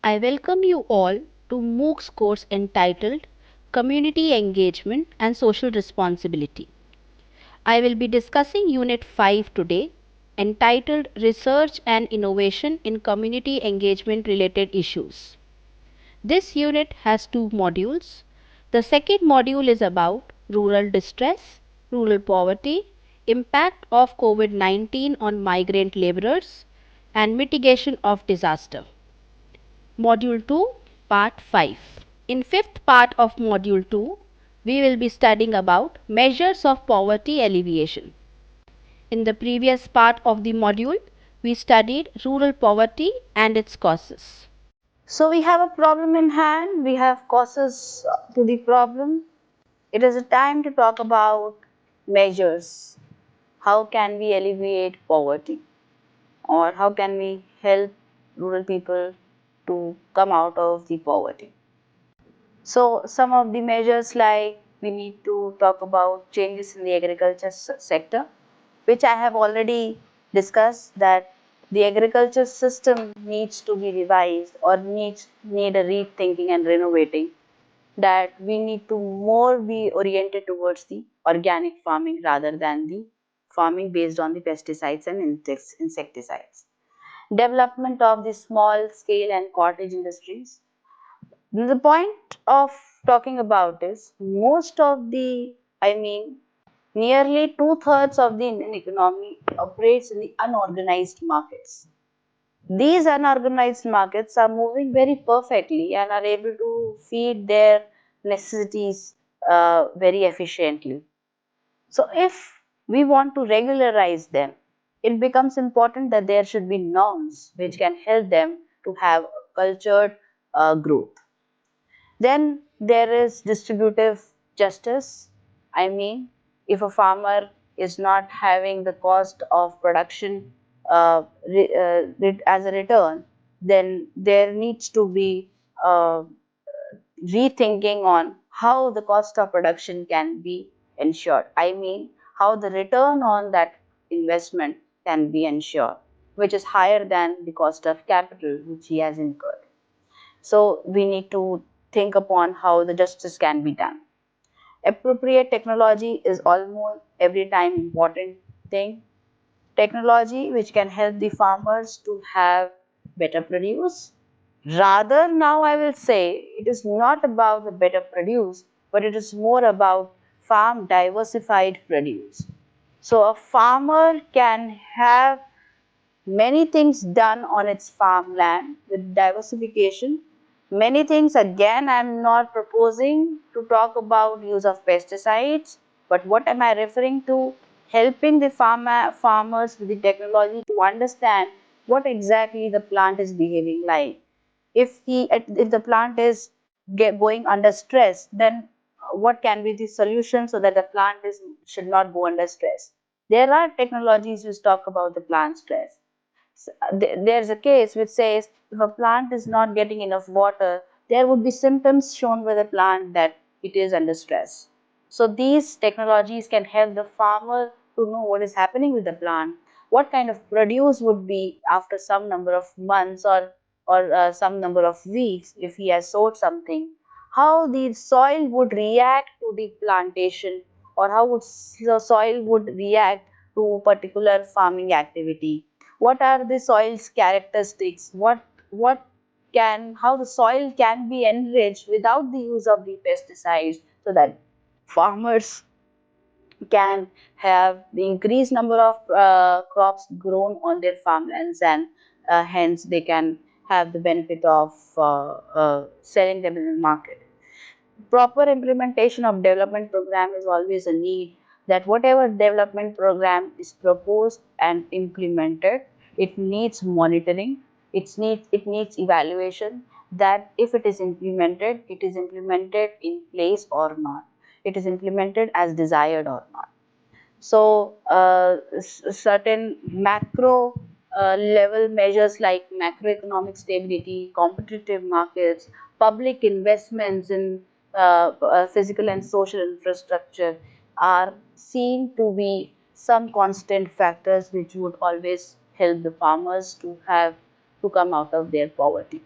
I welcome you all to MOOC's course entitled Community Engagement and Social Responsibility. I will be discussing Unit 5 today, entitled Research and Innovation in Community Engagement Related Issues. This unit has two modules. The second module is about rural distress, rural poverty, impact of COVID-19 on migrant laborers, and mitigation of disaster. Module 2, Part 5. In fifth part of Module 2, we will be studying about measures of poverty alleviation. In the previous part of the module, we studied rural poverty and its causes. So we have a problem in hand, we have causes to the problem. It is a time to talk about measures. How can we alleviate poverty, or how can we help rural people to come out of the poverty? So some of the measures, like we need to talk about changes in the agriculture sector, which I have already discussed, that the agriculture system needs to be revised or need a rethinking and renovating, that we need to more be oriented towards the organic farming rather than the farming based on the pesticides and insecticides. Development of the small scale and cottage industries. The point of talking about is most of the, nearly two-thirds of the Indian economy operates in the unorganized markets. These unorganized markets are moving very perfectly and are able to feed their necessities very efficiently. So, if we want to regularize them, it becomes important that there should be norms which can help them to have cultured growth. Then there is distributive justice. I mean, if a farmer is not having the cost of production as a return, then there needs to be rethinking on how the cost of production can be ensured. I mean, how the return on that investment can be ensured, which is higher than the cost of capital which he has incurred. So we need to think upon how the justice can be done. Appropriate technology is almost every time important thing. Technology which can help the farmers to have better produce. Rather, now I will say it is not about the better produce, but it is more about farm diversified produce. So a farmer can have many things done on its farmland with diversification. Many things, again, I am not proposing to talk about use of pesticides, but what am I referring to? Helping the farmers with the technology to understand what exactly the plant is behaving like. If the plant is going under stress, then what can be the solution so that the plant should not go under stress? There are technologies which talk about the plant stress. There's a case which says if a plant is not getting enough water, there would be symptoms shown by the plant that it is under stress. So these technologies can help the farmer to know what is happening with the plant, what kind of produce would be after some number of months or some number of weeks if he has sowed something, how the soil would react to the plantation, or how would the soil would react to particular farming activity. What are the soil's characteristics? What can how the soil can be enriched without the use of the pesticides, so that farmers can have the increased number of crops grown on their farmlands, and hence they can have the benefit of selling them in the market. Proper implementation of development program is always a need, that whatever development program is proposed and implemented, it needs monitoring, it needs evaluation, that if it is implemented in place or not, it is implemented as desired or not. So certain macro level measures like macroeconomic stability, competitive markets, public investments in physical and social infrastructure are seen to be some constant factors which would always help the farmers to come out of their poverty.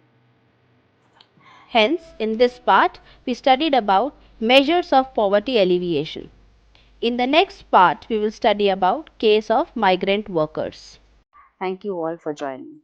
Hence, in this part, we studied about measures of poverty alleviation. In the next part, we will study about case of migrant workers. Thank you all for joining.